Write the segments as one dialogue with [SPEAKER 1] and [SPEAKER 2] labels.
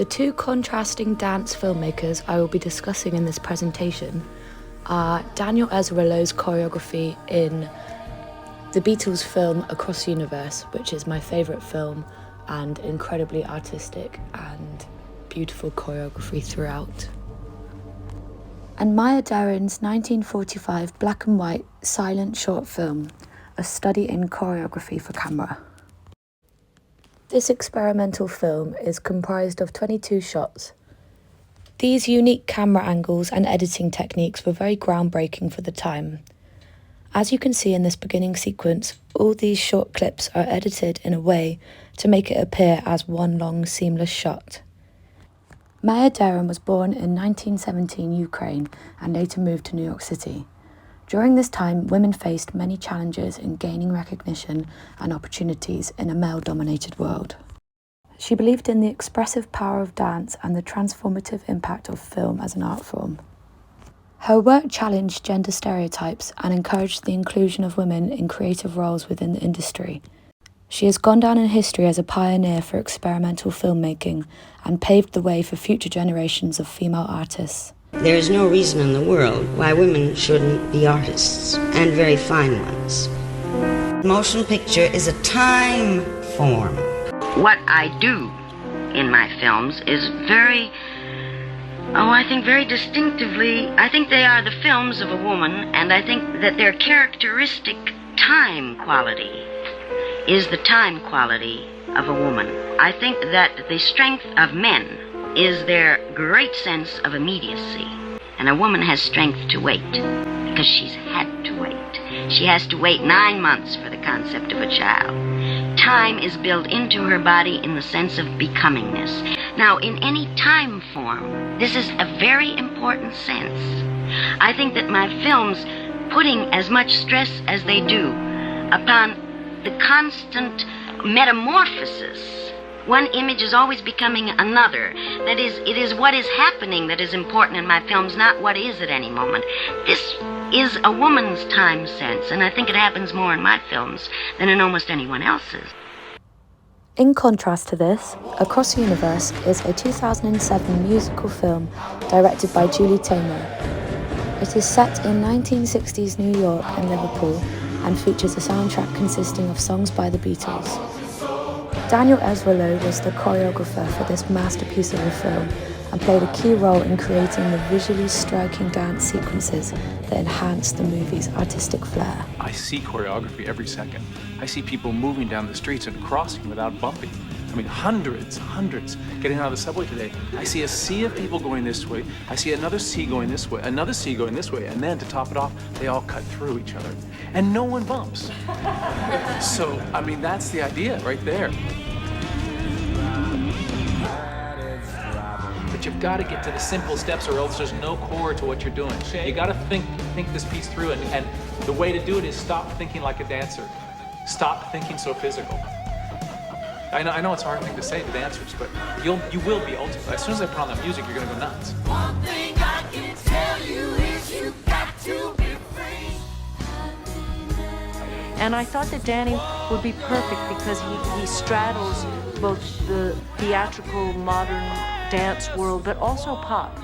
[SPEAKER 1] The two contrasting dance filmmakers I will be discussing in this presentation are Daniel Ezralow's choreography in the Beatles film Across the Universe, which is my favourite film and incredibly artistic and beautiful choreography throughout. And Maya Derren's 1945 black and white silent short film, A Study in Choreography for Camera. This experimental film is comprised of 22 shots. These unique camera angles and editing techniques were very groundbreaking for the time. As you can see in this beginning sequence, all these short clips are edited in a way to make it appear as one long seamless shot. Maya Derren was born in 1917 Ukraine and later moved to New York City. During this time, women faced many challenges in gaining recognition and opportunities in a male-dominated world. She believed in the expressive power of dance and the transformative impact of film as an art form. Her work challenged gender stereotypes and encouraged the inclusion of women in creative roles within the industry. She has gone down in history as a pioneer for experimental filmmaking and paved the way for future generations of female artists.
[SPEAKER 2] There is no reason in the world why women shouldn't be artists, and very fine ones. Motion picture is a time form. What I do in my films is very distinctively, I think they are the films of a woman, and I think that their characteristic time quality is the time quality of a woman. I think that the strength of men is their great sense of immediacy. And a woman has strength to wait, because she's had to wait. She has to wait 9 months for the concept of a child. Time is built into her body in the sense of becomingness. Now, in any time form, this is a very important sense. I think that my films, putting as much stress as they do upon the constant metamorphosis, one image is always becoming another. That is, it is what is happening that is important in my films, not what is at any moment. This is a woman's time sense, and I think it happens more in my films than in almost anyone else's.
[SPEAKER 1] In contrast to this, Across the Universe is a 2007 musical film directed by Julie Taymor. It is set in 1960s New York and Liverpool and features a soundtrack consisting of songs by the Beatles. Daniel Ezralow was the choreographer for this masterpiece of a film and played a key role in creating the visually striking dance sequences that enhance the movie's artistic flair.
[SPEAKER 3] I see choreography every second. I see people moving down the streets and crossing without bumping. I mean, hundreds, getting out of the subway today. I see a sea of people going this way. I see another sea going this way, another sea going this way, and then to top it off, they all cut through each other. And no one bumps. So, I mean, that's the idea right there. But you've got to get to the simple steps or else there's no core to what you're doing. You got to think this piece through, and the way to do it is stop thinking like a dancer. Stop thinking so physical. I know it's a hard thing to say to dancers, but you will be ultimately. As soon as I put on that music, you're going to go nuts.
[SPEAKER 4] One thing I can tell you is you got to be free.
[SPEAKER 5] And I thought that Danny would be perfect because he straddles both the theatrical, modern dance world, but also pop.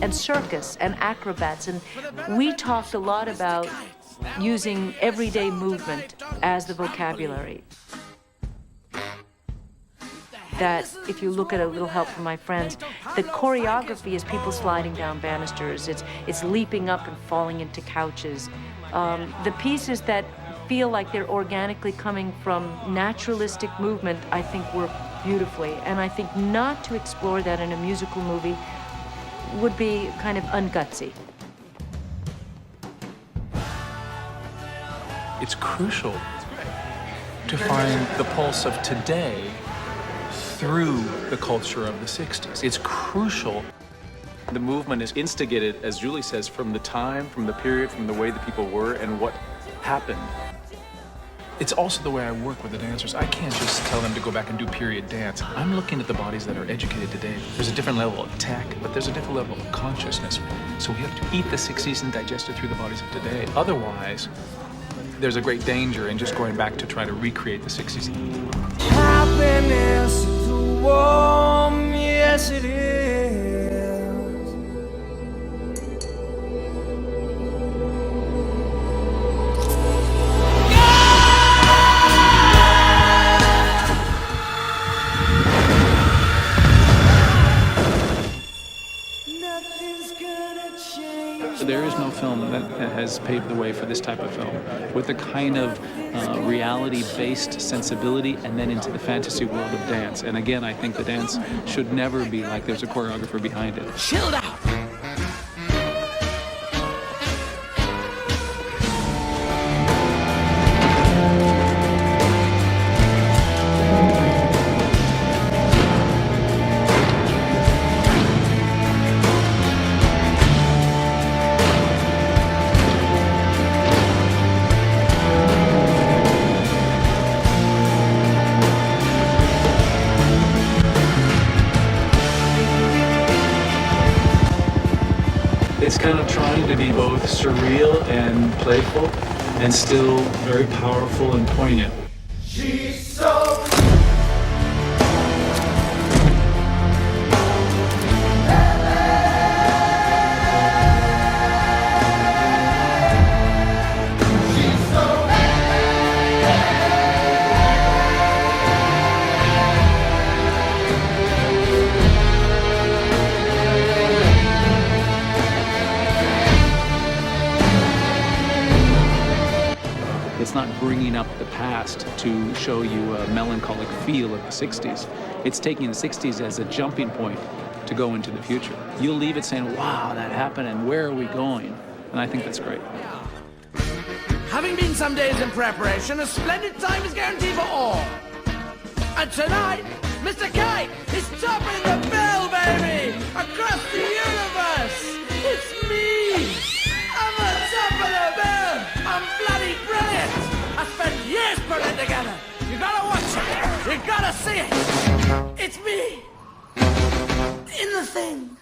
[SPEAKER 5] And circus and acrobats. And we talked a lot about using everyday movement as the vocabulary. That if you look at A Little Help from My Friends, the choreography is people sliding down banisters, it's leaping up and falling into couches. The pieces that feel like they're organically coming from naturalistic movement, I think work beautifully. And I think not to explore that in a musical movie would be kind of ungutsy.
[SPEAKER 3] It's crucial to find the pulse of today through the culture of the 60s. It's crucial. The movement is instigated, as Julie says, from the time, from the period, from the way the people were and what happened. It's also the way I work with the dancers. I can't just tell them to go back and do period dance. I'm looking at the bodies that are educated today. There's a different level of tech, but there's a different level of consciousness. So we have to eat the 60s and digest it through the bodies of today. Otherwise, there's a great danger in just going back to try to recreate the 60s.
[SPEAKER 4] Happiness
[SPEAKER 3] film that has paved the way for this type of film, with the kind of reality-based sensibility and then into the fantasy world of dance. And again, I think the dance should never be like there's a choreographer behind it.
[SPEAKER 4] Chilled out.
[SPEAKER 3] It's kind of trying to be both surreal and playful, and still very powerful and poignant.
[SPEAKER 4] She's so
[SPEAKER 3] It's not bringing up the past to show you a melancholic feel of the 60s. It's taking the 60s as a jumping point to go into the future. You'll leave it saying, wow, that happened, and where are we going? And I think that's great.
[SPEAKER 4] Having been some days in preparation, a splendid time is guaranteed for all. And tonight, Mr. Kite is topping the bill, baby! Across the universe! It's me! I'm on top of the bill! I'm bloody brilliant! I spent years putting it together! You gotta watch it! You gotta see it! It's me! In the thing!